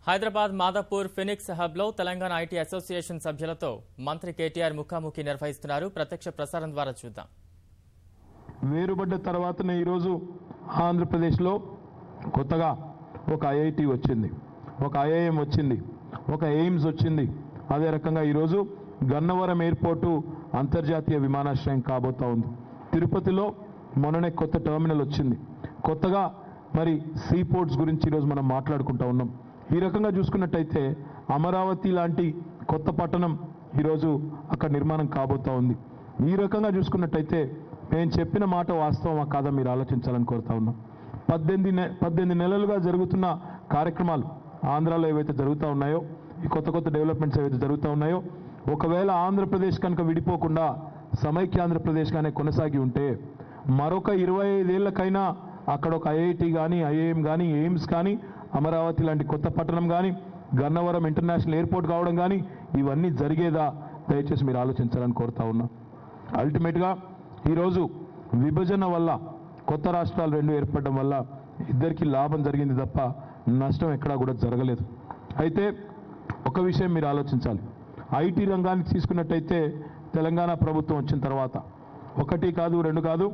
Hyderabad Madhapur phoenix హబ్లో Telangana IT association సభ్యులతో మంత్రి కేటీఆర్ ముఖాముఖి నిర్వహిస్తున్నారు. ప్రత్యక్ష ప్రసారం ద్వారా చూద్దాం. వేరుబడ్డ తర్వాతనే ఈరోజు ఆంధ్రప్రదేశ్లో కొత్తగా ఒక ఐఐటి వచ్చింది, ఒక ఐఐఎం వచ్చింది, ఒక ఎయిమ్స్ వచ్చింది. అదే రకంగా ఈరోజు గన్నవరం ఎయిర్పోర్టు అంతర్జాతీయ విమానాశ్రయం కాబోతా ఉంది. తిరుపతిలో మొన్ననే కొత్త టెర్మినల్ వచ్చింది. కొత్తగా మరి సీ పోర్ట్స్ గురించి ఈరోజు మనం మాట్లాడుకుంటా ఉన్నాం. ఈ రకంగా చూసుకున్నట్టయితే అమరావతి లాంటి కొత్త పట్టణం ఈరోజు అక్కడ నిర్మాణం కాబోతా ఉంది. ఈ రకంగా చూసుకున్నట్టయితే నేను చెప్పిన మాట వాస్తవమా కాదా మీరు ఆలోచించాలని కోరుతా ఉన్నాం. 18 నెలలుగా జరుగుతున్న కార్యక్రమాలు ఆంధ్రాలో ఏవైతే జరుగుతూ ఉన్నాయో, ఈ కొత్త డెవలప్మెంట్స్ ఏవైతే జరుగుతూ ఉన్నాయో, ఒకవేళ ఆంధ్రప్రదేశ్ కనుక విడిపోకుండా సమైక్య ఆంధ్రప్రదేశ్గానే కొనసాగి ఉంటే మరొక 25 ఏళ్లకైనా అక్కడ ఒక ఐఐటి కానీ, ఐఐఎం కానీ, ఎయిమ్స్ కానీ, అమరావతి లాంటి కొత్త పట్టణం కానీ, గన్నవరం ఇంటర్నేషనల్ ఎయిర్పోర్ట్ కావడం కానీ ఇవన్నీ జరిగేదా? దయచేసి మీరు ఆలోచించాలని కోరుతా ఉన్నా. అల్టిమేట్గా ఈరోజు విభజన వల్ల కొత్త రాష్ట్రాలు 2 ఏర్పడడం వల్ల ఇద్దరికి లాభం జరిగింది తప్ప నష్టం ఎక్కడా కూడా జరగలేదు. అయితే ఒక విషయం మీరు ఆలోచించాలి. ఐటీ రంగాన్ని తీసుకున్నట్టయితే తెలంగాణ ప్రభుత్వం వచ్చిన తర్వాత 1 కాదు 2 కాదు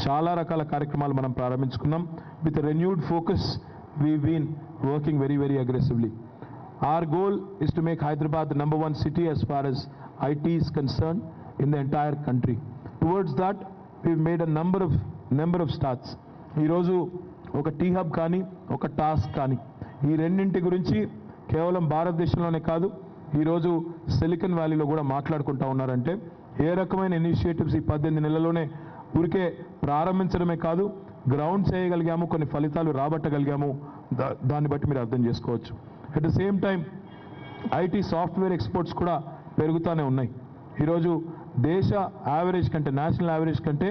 చాలా రకాల కార్యక్రమాలు మనం ప్రారంభించుకున్నాం. With renewed focus we been working very aggressively. Our goal is to make Hyderabad the number 1 city as far as IT is concerned in the entire country. Towards that, we've made a number of starts. ఈరోజు ఒక tea hub కానీ, ఒక task కానీ, ఈ రెండింటి గురించి కేవలం భారతదేశంలోనే కాదు ఈరోజు సిలికాన్ వ్యాలీలో కూడా మాట్లాడుకుంటా ఉన్నారంటే ఏ రకమైన ఇనిషియేటివ్స్ ఈ 18 నెలల్లోనే ఊరికే ప్రారంభించడమే కాదు, గ్రౌండ్ చేయగలిగాము, కొన్ని ఫలితాలు రాబట్టగలిగాము. దాన్ని బట్టి మీరు అర్థం చేసుకోవచ్చు. At the same time IT software exports కూడా పెరుగుతూనే ఉన్నాయి. ఈరోజు దేశ యావరేజ్ కంటే, నేషనల్ యావరేజ్ కంటే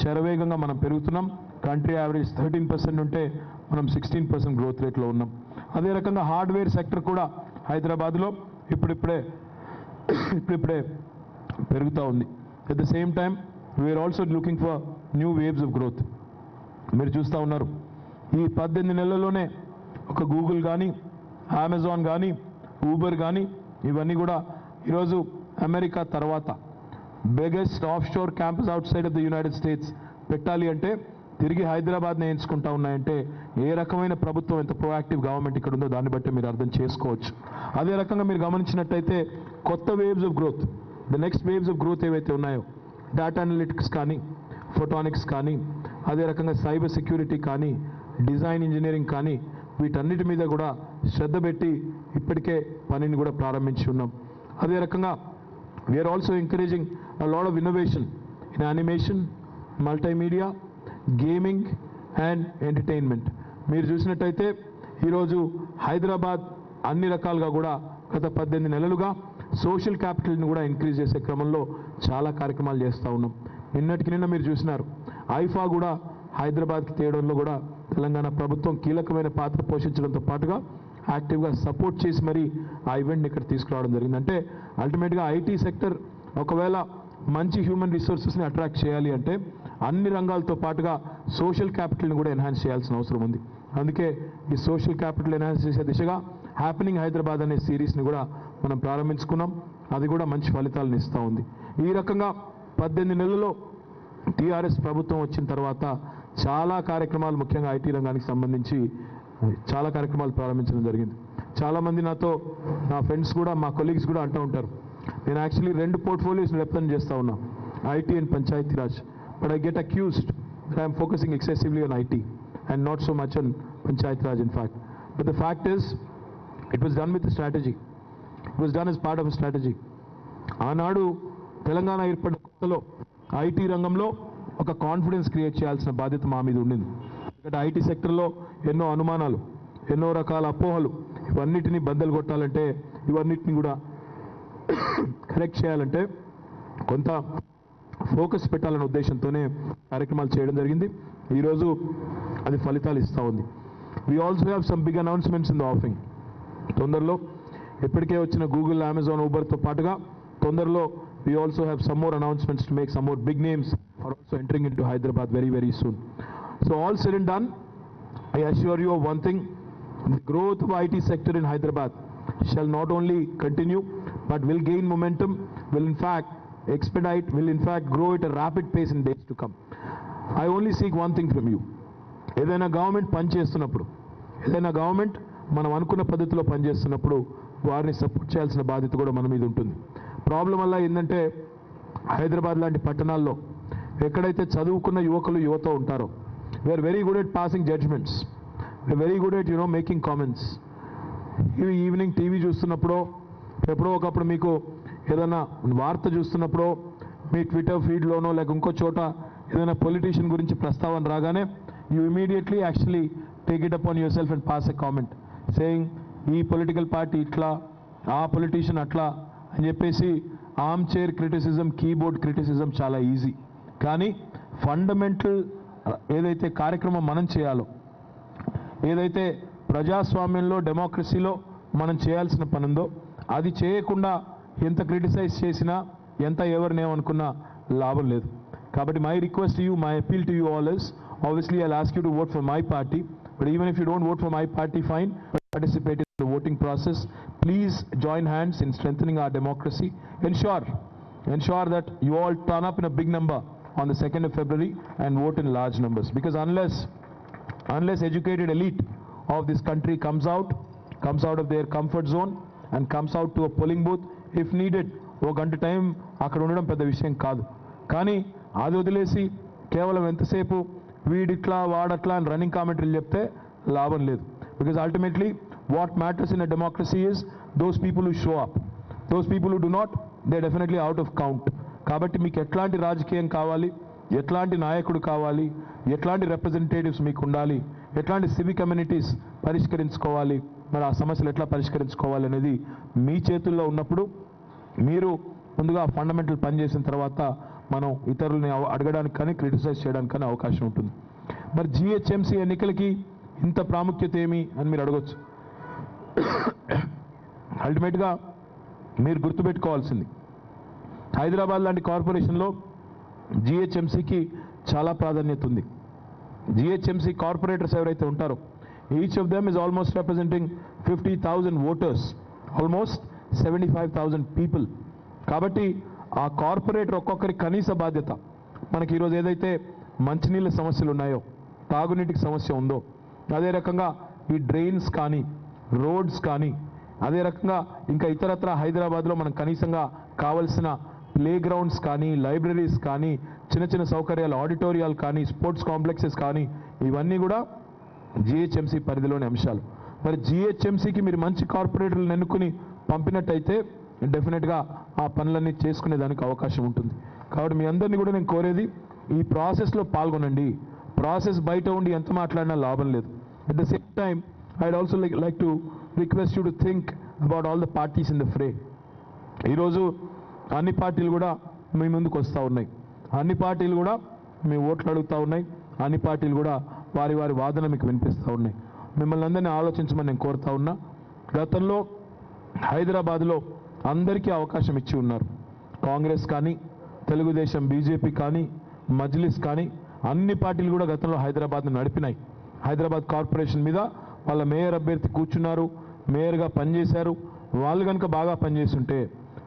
శరవేగంగా మనం పెరుగుతున్నాం. కంట్రీ యావరేజ్ 13% ఉంటే మనం 16% గ్రోత్ రేట్లో ఉన్నాం. అదే రకంగా హార్డ్వేర్ సెక్టర్ కూడా హైదరాబాద్లో ఇప్పుడిప్పుడే పెరుగుతూ ఉంది. At the same time we're also looking for new waves of growth. మీరు చూస్తూ ఉన్నారు ఈ 18 నెలల్లోనే ఒక గూగుల్ కానీ, అమెజాన్ కానీ, ఊబర్ కానీ ఇవన్నీ కూడా ఈరోజు అమెరికా తర్వాత biggest of sure campus out side of the United states పెట్టాలి అంటే తిరిగి హైదరాబాద్ని ఎంచుకుంటా ఉన్నాయంటే ఏ రకమైన ప్రభుత్వం, ఎంత ప్రొయాక్టివ్ గవర్నమెంట్ ఇక్కడ ఉందో దాన్ని బట్టి మీరు అర్థం చేసుకోవచ్చు. అదే రకంగా మీరు గమనించినట్టయితే కొత్త waves of growth, the next waves of growth ఏవైతే ఉన్నాయో డేటా అనలిటిక్స్ కానీ, ఫోటానిక్స్ కానీ, అదే రకంగా సైబర్ సెక్యూరిటీ కానీ, డిజైన్ ఇంజనీరింగ్ కానీ వీటన్నిటి మీద కూడా శ్రద్ధ పెట్టి ఇప్పటికే పనిని కూడా ప్రారంభించి ఉన్నాం. అదే రకంగా we're also encouraging a lot of innovation in animation, multimedia, gaming and entertainment. మీరు చూసినట్టయితే ఈరోజు హైదరాబాద్ అన్ని రకాలుగా కూడా గత 18 నెలలుగా సోషల్ క్యాపిటల్ని కూడా ఇంక్రీజ్ చేసే క్రమంలో చాలా కార్యక్రమాలు చేస్తూ ఉన్నాం. నిన్న మీరు చూసినారు ఐఫా కూడా హైదరాబాద్కి తేవడంలో కూడా తెలంగాణ ప్రభుత్వం కీలకమైన పాత్ర పోషించడంతో పాటుగా యాక్టివ్గా సపోర్ట్ చేసి మరి ఆ ఈవెంట్ని ఇక్కడ తీసుకురావడం జరిగింది. అంటే అల్టిమేట్గా ఐటీ సెక్టర్ ఒకవేళ మంచి హ్యూమన్ రిసోర్సెస్ని అట్రాక్ట్ చేయాలి అంటే అన్ని రంగాలతో పాటుగా సోషల్ క్యాపిటల్ని కూడా ఎన్హాన్స్ చేయాల్సిన అవసరం ఉంది. అందుకే ఈ సోషల్ క్యాపిటల్ ఎన్హాన్స్ చేసే దిశగా హ్యాపెనింగ్ హైదరాబాద్ అనే సిరీస్ని కూడా మనం ప్రారంభించుకున్నాం. అది కూడా మంచి ఫలితాలను ఇస్తూ ఉంది. ఈ రకంగా 18 నెలల్లో టీఆర్ఎస్ ప్రభుత్వం వచ్చిన తర్వాత చాలా కార్యక్రమాలు, ముఖ్యంగా ఐటీ రంగానికి సంబంధించి చాలా కార్యక్రమాలు ప్రారంభించడం జరిగింది. చాలామంది నాతో, నా ఫ్రెండ్స్ కూడా, మా కొలీగ్స్ కూడా అంటూ ఉంటారు, నేను యాక్చువల్లీ 2 పోర్ట్ఫోలియోస్ని రిప్రజెంట్ చేస్తూ ఉన్నా, IT and Panchayati Raj. But I get accused that I am focusing excessively on IT and not so much on Panchayat Raj in fact. But the fact is, it was done with a strategy. It was done as part of a strategy. ఆనాడు తెలంగాణ ఏర్పడిన కొత్తలో IT రంగంలో ఒక confidence create చేయాల్సిన బాధ్యత మా మీద ఉండింది. ఇక్కడ ఐటీ సెక్టర్లో ఎన్నో అనుమానాలు, ఎన్నో రకాల అపోహలు, ఇవన్నిటిని బద్దలు కొట్టాలంటే, ఇవన్నిటిని కూడా కరెక్ట్ చేయాలంటే కొంత ఫోకస్ పెట్టాలనే ఉద్దేశంతోనే కార్యక్రమాలు చేయడం జరిగింది. ఈరోజు అది ఫలితాలు ఇస్తూ ఉంది. We also have some big announcements in the offing. తొందరలో ఇప్పటికే వచ్చిన గూగుల్, అమెజాన్, ఊబర్తో పాటుగా తొందరలో we also have some more announcements to make some more big names are also entering in to Hyderabad very soon. So all said and done, I assure you of one thing, The growth of IT sector in Hyderabad shall not only continue but will gain momentum, will in fact expedite, will in fact grow at a rapid pace in days to come. I only seek one thing from you. ఏదైనా government పనిచేస్తున్నప్పుడు, ఏదైనా government మనం అనుకున్న పద్ధతిలో పనిచేస్తున్నప్పుడు వారిని support చేయాల్సిన బాధ్యత కూడా మన మీద ఉంటుంది. ప్రాబ్లం వల్ల ఏంటంటే హైదరాబాద్ లాంటి పట్టణాల్లో ఎక్కడైతే చదువుకున్న యువత ఉంటారో, we're very good at passing judgments, we're very good at making comments. ఇవి ఈవినింగ్ టీవీ చూస్తున్నప్పుడో, ఎప్పుడో ఒకప్పుడు మీకు ఏదైనా వార్త చూస్తున్నప్పుడో, మీ ట్విట్టర్ ఫీడ్లోనో లేక ఇంకో చోట ఏదైనా పొలిటీషియన్ గురించి ప్రస్తావన రాగానే you immediately actually take it upon yourself and pass a comment saying ఈ పొలిటికల్ పార్టీ ఇట్లా, ఆ పొలిటీషియన్ అట్లా అని చెప్పేసి arm chair criticism, keyboard criticism చాలా ఈజీ. కానీ ఫండమెంటల్ ఏదైతే కార్యక్రమం మనం చేయాలో, ఏదైతే ప్రజాస్వామ్యంలో డెమోక్రసీలో మనం చేయాల్సిన పని ఉందో అది చేయకుండా ఎంత క్రిటిసైజ్ చేసినా, ఎంత ఎవరినేమనుకున్నా లాభం లేదు. కాబట్టి my request you, my appeal to you all is, obviously I'll ask you to vote for my party, but even if you don't vote for my party, fine, participate in the voting process. Please join hands in strengthening our democracy. Ensure that you all turn up in a big number on the 2nd of February and vote in large numbers, because unless educated elite of this country comes out of their comfort zone and comes out to a polling booth, if needed ఓ గంట time అక్కడ ఉండడం పెద్ద విషయం కాదు. కానీ అది వదిలేసి కేవలం ఎంతసేపు వీడిట్లా వాడట్లా అని రన్నింగ్ కామెంటరీలు చెప్తే లాభం లేదు. Because ultimately what matters in a democracy is those people who show up. Those people who do not, they definitely out of count. కాబట్టి మీకు ఎట్లాంటి రాజకీయం కావాలి, ఎట్లాంటి నాయకుడు కావాలి, ఎట్లాంటి రిప్రజెంటేటివ్స్ మీకు ఉండాలి, ఎట్లాంటి సివిక్ కమ్యూనిటీస్ పరిష్కరించుకోవాలి, మరి ఆ సమస్యలు ఎట్లా పరిష్కరించుకోవాలి అనేది మీ చేతుల్లో ఉన్నప్పుడు మీరు ముందుగా ఫండమెంటల్ పని చేసిన తర్వాత మనం ఇతరులని అడగడానికి కానీ క్రిటిసైజ్ చేయడానికి కానీ అవకాశం ఉంటుంది. మరి జిహెచ్ఎంసీ ఎన్నికలకి ఇంత ప్రాముఖ్యత ఏమి అని మీరు అడగొచ్చు. అల్టిమేట్గా మీరు గుర్తుపెట్టుకోవాల్సింది, హైదరాబాద్ లాంటి కార్పొరేషన్లో జిహెచ్ఎంసీకి చాలా ప్రాధాన్యత ఉంది. జిహెచ్ఎంసీ కార్పొరేటర్స్ ఎవరైతే ఉంటారో, each of them is almost representing 50,000 voters, almost 75,000 people. కాబట్టి ఆ కార్పొరేటర్ ఒక్కొక్కరి కనీస బాధ్యత, మనకి ఈరోజు ఏదైతే మంచినీళ్ళ సమస్యలు ఉన్నాయో, తాగునీటికి సమస్య ఉందో, అదే రకంగా ఈ డ్రైన్స్ కానీ, రోడ్స్ కానీ, అదే రకంగా ఇంకా ఇతరత్ర హైదరాబాద్లో మనం కనీసంగా కావలసిన ప్లే గ్రౌండ్స్ కానీ, లైబ్రరీస్ కానీ, చిన్న చిన్న సౌకర్యాలు, ఆడిటోరియాలు కానీ, స్పోర్ట్స్ కాంప్లెక్సెస్ కానీ, ఇవన్నీ కూడా జిహెచ్ఎంసీ పరిధిలోని అంశాలు. మరి జిహెచ్ఎంసీకి మీరు మంచి కార్పొరేటర్లను ఎన్నుకుని పంపినట్టయితే డెఫినెట్గా ఆ పనులన్నీ చేసుకునే దానికి అవకాశం ఉంటుంది. కాబట్టి మీ అందరినీ కూడా నేను కోరేది, ఈ ప్రాసెస్లో పాల్గొనండి. ప్రాసెస్ బయట ఉండి ఎంత మాట్లాడినా లాభం లేదు. At the same time I'd also like to request you to think about all the parties in the fray. ఈరోజు అన్ని పార్టీలు కూడా మీ ముందుకు వస్తూ ఉన్నాయి, అన్ని పార్టీలు కూడా మీ ఓట్లు అడుగుతూ ఉన్నాయి, అన్ని పార్టీలు కూడా వారి వాదన మీకు వినిపిస్తూ ఉన్నాయి. మిమ్మల్ని అందరినీ ఆలోచించమని నేను కోరుతా ఉన్నా. గతంలో హైదరాబాద్లో అందరికీ అవకాశం ఇచ్చి ఉన్నారు. కాంగ్రెస్ కానీ, తెలుగుదేశం, బీజేపీ కానీ, మజ్లిస్ కానీ, అన్ని పార్టీలు కూడా గతంలో హైదరాబాద్ను నడిపినాయి. హైదరాబాద్ కార్పొరేషన్ మీద వాళ్ళ మేయర్ అభ్యర్థి కూర్చున్నారు, మేయర్గా పనిచేశారు. వాళ్ళు కనుక బాగా పనిచేస్తుంటే,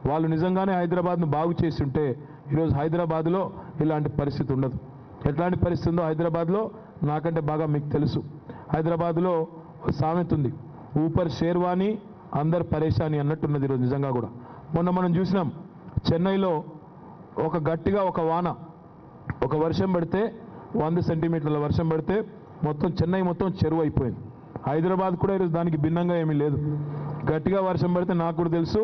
వాళ్ళు నిజంగానే హైదరాబాద్ను బాగు చేస్తుంటే ఈరోజు హైదరాబాద్లో ఇలాంటి పరిస్థితి ఉండదు. ఎట్లాంటి పరిస్థితి ఉందో హైదరాబాద్లో నాకంటే బాగా మీకు తెలుసు. హైదరాబాద్లో సామెత ఉంది, ఊపర్ షేర్వానీ అందరు పరేషాని అన్నట్టున్నది ఈరోజు నిజంగా కూడా. మొన్న మనం చూసినాం, చెన్నైలో గట్టిగా ఒక వాన, ఒక వర్షం పడితే 100 సెంటీమీటర్ల వర్షం పడితే మొత్తం చెన్నై మొత్తం చెరువు అయిపోయింది. హైదరాబాద్ కూడా ఈరోజు దానికి భిన్నంగా ఏమీ లేదు. గట్టిగా వర్షం పడితే నాకు కూడా తెలుసు,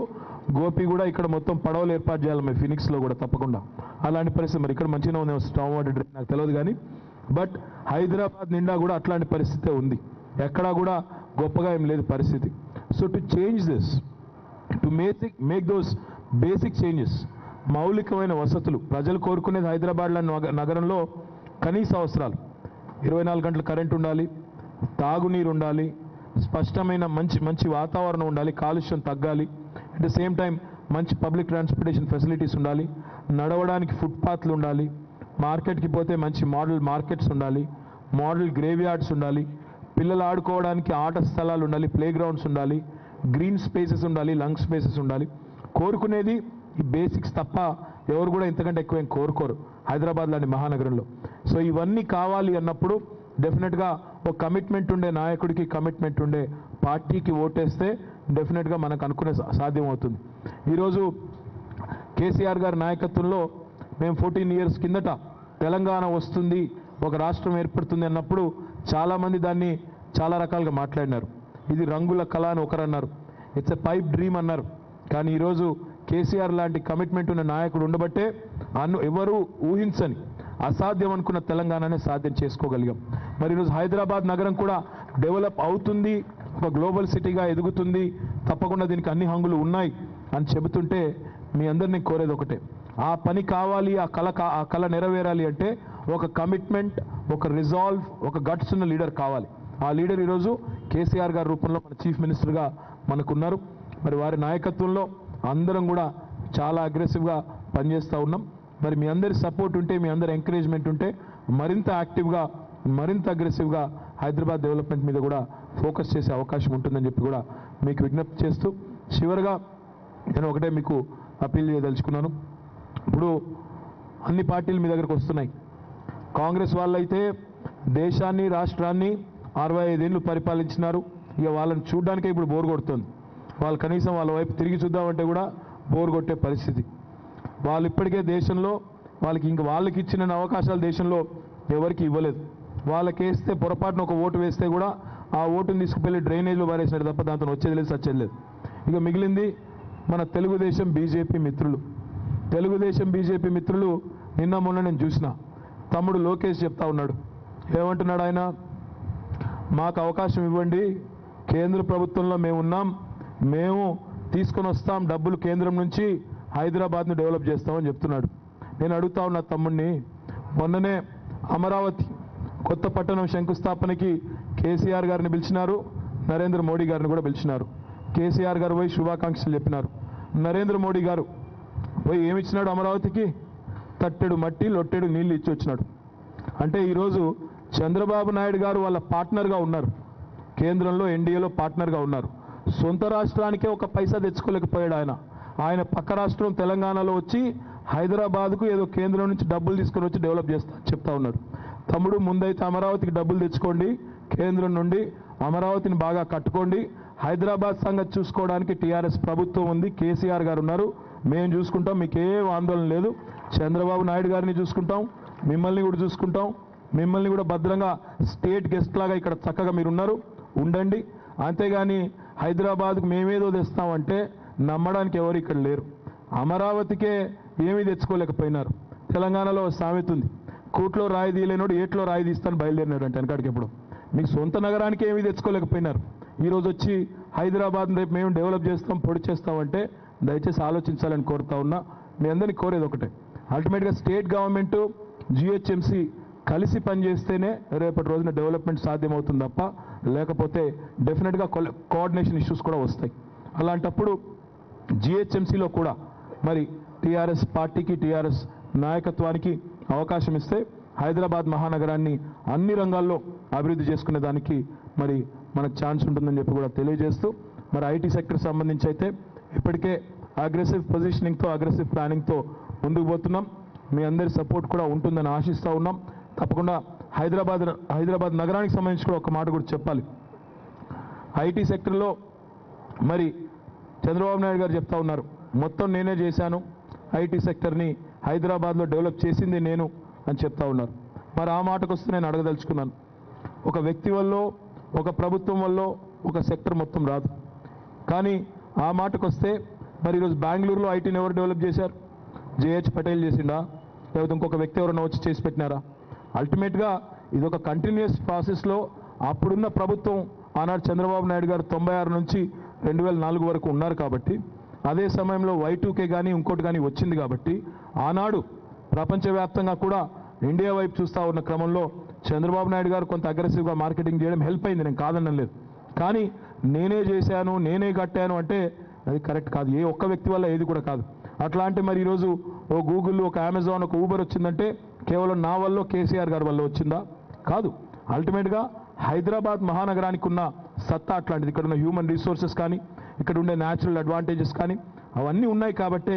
గోపి కూడా ఇక్కడ మొత్తం పడవలు ఏర్పాటు చేయాలి మరి ఫినిక్స్లో కూడా తప్పకుండా. అలాంటి పరిస్థితి మరి ఇక్కడ మంచిగా ఉంది, స్టామ్ వాటర్ డ్రైన్ నాకు తెలియదు కానీ, బట్ హైదరాబాద్ నిండా కూడా అట్లాంటి పరిస్థితే ఉంది. ఎక్కడా కూడా గొప్పగా ఏం లేదు పరిస్థితి. So to change this, to make those basic changes, మౌలికమైన వసతులు ప్రజలు కోరుకునేది హైదరాబాద్ నగరంలో కనీస అవసరాలు, 24 గంటల కరెంట్ ఉండాలి, తాగునీరు ఉండాలి, స్పష్టమైన మంచి వాతావరణం ఉండాలి, కాలుష్యం తగ్గాలి, అట్ ద సేమ్ టైం మంచి పబ్లిక్ ట్రాన్స్పోర్టేషన్ ఫెసిలిటీస్ ఉండాలి, నడవడానికి ఫుట్పాత్లు ఉండాలి, మార్కెట్కి పోతే మంచి మోడల్ మార్కెట్స్ ఉండాలి, మోడల్ గ్రేవ్ యార్డ్స్ ఉండాలి, పిల్లలు ఆడుకోవడానికి ఆట స్థలాలు ఉండాలి, ప్లే గ్రౌండ్స్ ఉండాలి, గ్రీన్ స్పేసెస్ ఉండాలి, లంగ్ స్పేసెస్ ఉండాలి. కోరుకునేది ఈ బేసిక్స్ తప్ప ఎవరు కూడా ఇంతకంటే ఎక్కువ ఏం కోరుకోరు హైదరాబాద్ లాంటి మహానగరంలో. సో ఇవన్నీ కావాలి అన్నప్పుడు డెఫినెట్గా ఒక కమిట్మెంట్ ఉండే నాయకుడికి, కమిట్మెంట్ ఉండే పార్టీకి ఓటేస్తే డెఫినెట్గా మనకు అనుకునే సాధ్యం అవుతుంది. ఈరోజు కేసీఆర్ గారి నాయకత్వంలో మేము 14 ఇయర్స్ కిందట తెలంగాణ వస్తుంది, ఒక రాష్ట్రం ఏర్పడుతుంది అన్నప్పుడు చాలామంది దాన్ని చాలా రకాలుగా మాట్లాడినారు. ఇది రంగుల కళ అని ఒకరు అన్నారు, ఇట్స్ ఎ పైప్ డ్రీమ్ అన్నారు. కానీ ఈరోజు కేసీఆర్ లాంటి కమిట్మెంట్ ఉన్న నాయకుడు ఉండబట్టే ఎవరు ఊహించని అసాధ్యం అనుకున్న తెలంగాణనే సాధ్యం చేసుకోగలిగాం. మరి ఈరోజు హైదరాబాద్ నగరం కూడా డెవలప్ అవుతుంది, ఒక గ్లోబల్ సిటీగా ఎదుగుతుంది, తప్పకుండా దీనికి అన్ని హంగులు ఉన్నాయి అని చెబుతుంటే మీ అందరినీ కోరేది ఒకటే, ఆ పని కావాలి, ఆ కళ నెరవేరాలి అంటే ఒక కమిట్మెంట్, ఒక రిజాల్వ్, ఒక గట్స్ ఉన్న లీడర్ కావాలి. ఆ లీడర్ ఈరోజు కేసీఆర్ గారి రూపంలో మన చీఫ్ మినిస్టర్గా మనకున్నారు. మరి వారి నాయకత్వంలో అందరం కూడా చాలా అగ్రెసివ్గా పనిచేస్తూ ఉన్నాం. మరి మీ అందరి సపోర్ట్ ఉంటే, మీ అందరి ఎంకరేజ్మెంట్ ఉంటే మరింత యాక్టివ్గా, మరింత అగ్రెసివ్గా హైదరాబాద్ డెవలప్మెంట్ మీద కూడా ఫోకస్ చేసే అవకాశం ఉంటుందని చెప్పి కూడా మీకు విజ్ఞప్తి చేస్తూ చివరిగా నేను ఒకటే మీకు అప్పీల్ చేయదలుచుకున్నాను. ఇప్పుడు అన్ని పార్టీలు మీ దగ్గరకు వస్తున్నాయి. కాంగ్రెస్ వాళ్ళైతే దేశాన్ని, రాష్ట్రాన్ని 65 ఏళ్ళు పరిపాలించినారు. ఇక వాళ్ళని చూడడానికే ఇప్పుడు బోర్ కొడుతుంది. వాళ్ళు కనీసం వాళ్ళ వైపు తిరిగి చూద్దామంటే కూడా బోర్ కొట్టే పరిస్థితి. వాళ్ళు ఇప్పటికే దేశంలో వాళ్ళకి ఇచ్చిన అవకాశాలు దేశంలో ఎవరికి ఇవ్వలేదు. వాళ్ళకి వేస్తే పొరపాటున ఒక ఓటు వేస్తే కూడా ఆ ఓటుని తీసుకుపోయి డ్రైనేజ్లో పారేసినారు తప్ప దాంతో వచ్చేది లేదు, సచ్చేది లేదు. ఇక మిగిలింది మన తెలుగుదేశం బీజేపీ మిత్రులు. తెలుగుదేశం బీజేపీ మిత్రులు నిన్న మొన్న నేను చూసిన తమ్ముడు లోకేష్ చెప్తా ఉన్నాడు. ఏమంటున్నాడు ఆయన? మాకు అవకాశం ఇవ్వండి, కేంద్ర ప్రభుత్వంలో మేము ఉన్నాం, మేము తీసుకొని వస్తాం డబ్బులు కేంద్రం నుంచి, హైదరాబాద్ను డెవలప్ చేస్తామని చెప్తున్నాడు. నేను అడుగుతా ఉన్నా తమ్ముడిని, మొన్ననే అమరావతి కొత్త పట్టణం శంకుస్థాపనకి కేసీఆర్ గారిని పిలిచినారు, నరేంద్ర మోడీ గారిని కూడా పిలిచినారు. కేసీఆర్ గారు పోయి శుభాకాంక్షలు చెప్పినారు. నరేంద్ర మోడీ గారు పోయి ఏమిచ్చినాడు? అమరావతికి తట్టెడు మట్టి, లొట్టెడు నీళ్ళు ఇచ్చి వచ్చినాడు. అంటే ఈరోజు చంద్రబాబు నాయుడు గారు వాళ్ళ పార్ట్నర్గా ఉన్నారు, కేంద్రంలో ఎన్డీఏలో పార్ట్నర్గా ఉన్నారు. సొంత రాష్ట్రానికే ఒక పైసా తెచ్చుకోలేకపోయాడు ఆయన. ఆయన పక్క రాష్ట్రం తెలంగాణలో వచ్చి హైదరాబాద్కు ఏదో కేంద్రం నుంచి డబ్బులు తీసుకొని వచ్చి డెవలప్ చెప్తా ఉన్నాడు. తమ్ముడు, ముందైతే అమరావతికి డబ్బులు తెచ్చుకోండి, కేంద్రం నుండి అమరావతిని బాగా కట్టుకోండి. హైదరాబాద్ సంగతి చూసుకోవడానికి టీఆర్ఎస్ ప్రభుత్వం ఉంది, కేసీఆర్ గారు ఉన్నారు, మేము చూసుకుంటాం, మీకేం ఆందోళన లేదు. చంద్రబాబు నాయుడు గారిని చూసుకుంటాం, మిమ్మల్ని కూడా చూసుకుంటాం, మిమ్మల్ని కూడా భద్రంగా స్టేట్ గెస్ట్ లాగా ఇక్కడ చక్కగా మీరు ఉన్నారు, ఉండండి. అంతేగాని హైదరాబాద్కు మేమేదో తెస్తామంటే నమ్మడానికి ఎవరు ఇక్కడ లేరు. అమరావతికే ఏమీ తెచ్చుకోలేకపోయినారు. తెలంగాణలో సామెత ఉంది, కూట్లో రాయి తీయలేనోడు ఏట్లో రాయి తీస్తాను బయలుదేరినాడు అంటే వెనకాడికి. ఎప్పుడు మీకు సొంత నగరానికి ఏమీ తెచ్చుకోలేకపోయినారు. ఈరోజు వచ్చి హైదరాబాద్ రేపు మేము డెవలప్ చేస్తాం, పొడి చేస్తామంటే దయచేసి ఆలోచించాలని కోరుతా ఉన్నా. మీ అందరినీ కోరేది ఒకటే, అల్టిమేట్గా స్టేట్ గవర్నమెంటు, జిహెచ్ఎంసీ కలిసి పనిచేస్తేనే రేపటి రోజున డెవలప్మెంట్ సాధ్యమవుతుంది తప్ప లేకపోతే డెఫినెట్గా కోఆర్డినేషన్ ఇష్యూస్ కూడా వస్తాయి. అలాంటప్పుడు జిహెచ్ఎంసీలో కూడా మరి టీఆర్ఎస్ పార్టీకి, టీఆర్ఎస్ నాయకత్వానికి అవకాశం ఇస్తే హైదరాబాద్ మహానగరాన్ని అన్ని రంగాల్లో అభివృద్ధి చేసుకునే దానికి మరి మనకు ఛాన్స్ ఉంటుందని చెప్పి కూడా తెలియజేస్తూ, మరి ఐటీ సెక్టర్ సంబంధించి అయితే ఇప్పటికే అగ్రెసివ్ పొజిషనింగ్తో, అగ్రెసివ్ ప్లానింగ్తో ముందుకు పోతున్నాం. మీ అందరి సపోర్ట్ కూడా ఉంటుందని ఆశిస్తూ ఉన్నాం. తప్పకుండా హైదరాబాద్ నగరానికి సంబంధించి కూడా ఒక మాట కూడా చెప్పాలి. ఐటీ సెక్టర్లో మరి చంద్రబాబు నాయుడు గారు చెప్తా ఉన్నారు, మొత్తం నేనే చేశాను, ఐటీ సెక్టర్ని హైదరాబాద్లో డెవలప్ చేసింది నేను అని చెప్తా ఉన్నారు. మరి ఆ మాటకు వస్తే నేను అడగదలుచుకున్నాను, ఒక వ్యక్తి వల్ల, ఒక ప్రభుత్వం వల్ల ఒక సెక్టర్ మొత్తం రాదు. కానీ ఆ మాటకు వస్తే మరి ఈరోజు బెంగళూరులో ఐటీని ఎవరు డెవలప్ చేశారు? జేహెచ్ పటేల్ చేసిండా, లేకపోతే ఇంకొక వ్యక్తి ఎవరైనా వచ్చి చేసి పెట్టినారా? అల్టిమేట్గా ఇది ఒక కంటిన్యూస్ ప్రాసెస్లో అప్పుడున్న ప్రభుత్వం, ఆనాడు చంద్రబాబు నాయుడు గారు 96 నుంచి 2004 వరకు ఉన్నారు కాబట్టి, అదే సమయంలో Y2K కానీ ఇంకోటి కానీ వచ్చింది కాబట్టి, ఆనాడు ప్రపంచవ్యాప్తంగా కూడా ఇండియా వైపు చూస్తూ ఉన్న క్రమంలో చంద్రబాబు నాయుడు గారు కొంత అగ్రెసివ్గా మార్కెటింగ్ చేయడం హెల్ప్ అయింది, నేను కాదనడం లేదు. కానీ నేనే చేశాను, నేనే కట్టాను అంటే అది కరెక్ట్ కాదు. ఏ ఒక్క వ్యక్తి వల్ల ఏది కూడా కాదు. అట్లాంటి మరి ఈరోజు ఓ గూగుల్, ఒక అమెజాన్, ఒక ఊబర్ వచ్చిందంటే కేవలం నా వల్ల, కేసీఆర్ గారి వల్ల వచ్చిందా? కాదు. అల్టిమేట్గా హైదరాబాద్ మహానగరానికి ఉన్న సత్తా అట్లాంటిది. ఇక్కడ ఉన్న హ్యూమన్ రిసోర్సెస్ కానీ, ఇక్కడ ఉండే న్యాచురల్ అడ్వాంటేజెస్ కానీ అవన్నీ ఉన్నాయి కాబట్టే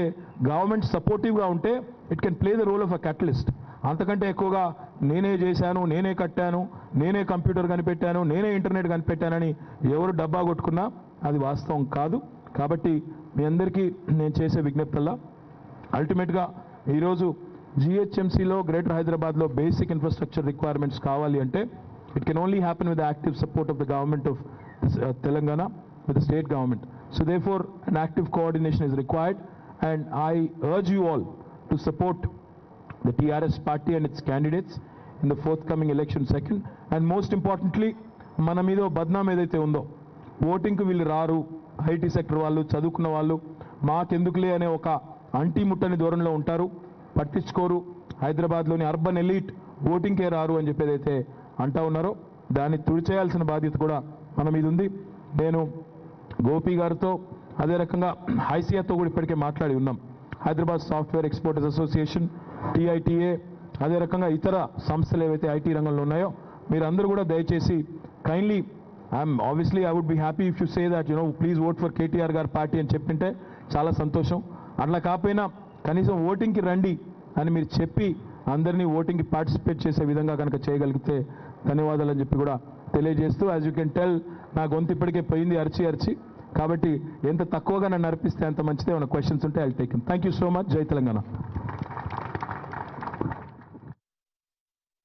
గవర్నమెంట్ సపోర్టివ్గా ఉంటే it can play the role of a catalyst. అంతకంటే ఎక్కువగా నేనే చేశాను, నేనే కట్టాను, నేనే కంప్యూటర్ కనిపెట్టాను, నేనే ఇంటర్నెట్ కనిపెట్టానని ఎవరు డబ్బా కొట్టుకున్నా అది వాస్తవం కాదు. కాబట్టి మీ అందరికీ నేను చేసే విజ్ఞప్తల్లా అల్టిమేట్గా ఈరోజు జిహెచ్ఎంసీలో గ్రేటర్ హైదరాబాద్లో బేసిక్ ఇన్ఫ్రాస్ట్రక్చర్ రిక్వైర్మెంట్స్ కావాలి అంటే it can only happen with the active support of the government of Telangana with the state government. So therefore an active coordination is required, and I urge you all to support the TRS party and its candidates in the forthcoming election second. And most importantly, మన మీద బద్నాం ఏదైతే ఉందో, ఓటింగ్కి వీళ్ళు రారు, IT sector వాళ్ళు, చదువుకున్న వాళ్ళు, మాకెందుకులే అనే ఒక అంటీ ముట్టని ధోరణిలో ఉంటారు, పట్టించుకోరు, హైదరాబాద్లోని అర్బన్ ఎలీట్ ఓటింగ్కే రారు అని చెప్పేదైతే అంటా ఉన్నారో దాన్ని తుడిచేయాల్సిన బాధ్యత కూడా మన మీద ఉంది. నేను గోపి గారితో అదే రకంగా ఐసియాతో కూడా ఇప్పటికే మాట్లాడి ఉన్నాం. హైదరాబాద్ సాఫ్ట్వేర్ ఎక్స్పోర్టర్స్ అసోసియేషన్, టీఐటీఏ, అదే రకంగా ఇతర సంస్థలు ఏవైతే ఐటీ రంగంలో ఉన్నాయో మీరందరూ కూడా దయచేసి kindly obviously I would be happy if you say that please vote for KTR గారి పార్టీ అని చెప్పింటే చాలా సంతోషం. అట్లా కాకపోయినా కనీసం ఓటింగ్కి రండి అని మీరు చెప్పి అందరినీ ఓటింగ్కి పార్టిసిపేట్ చేసే విధంగా కనుక చేయగలిగితే ధన్యవాదాలు అని చెప్పి కూడా తెలియజేస్తూ, యాజ్ యూ కెన్ టెల్ నా గొంతు ఇప్పటికే పోయింది అరిచి. కాబట్టి ఎంత తక్కువగా నన్ను అర్పిస్తే అంత మంచిదే. ఏమైనా క్వశ్చన్స్ ఉంటే I will take them. Thank you so much. జై తెలంగాణ.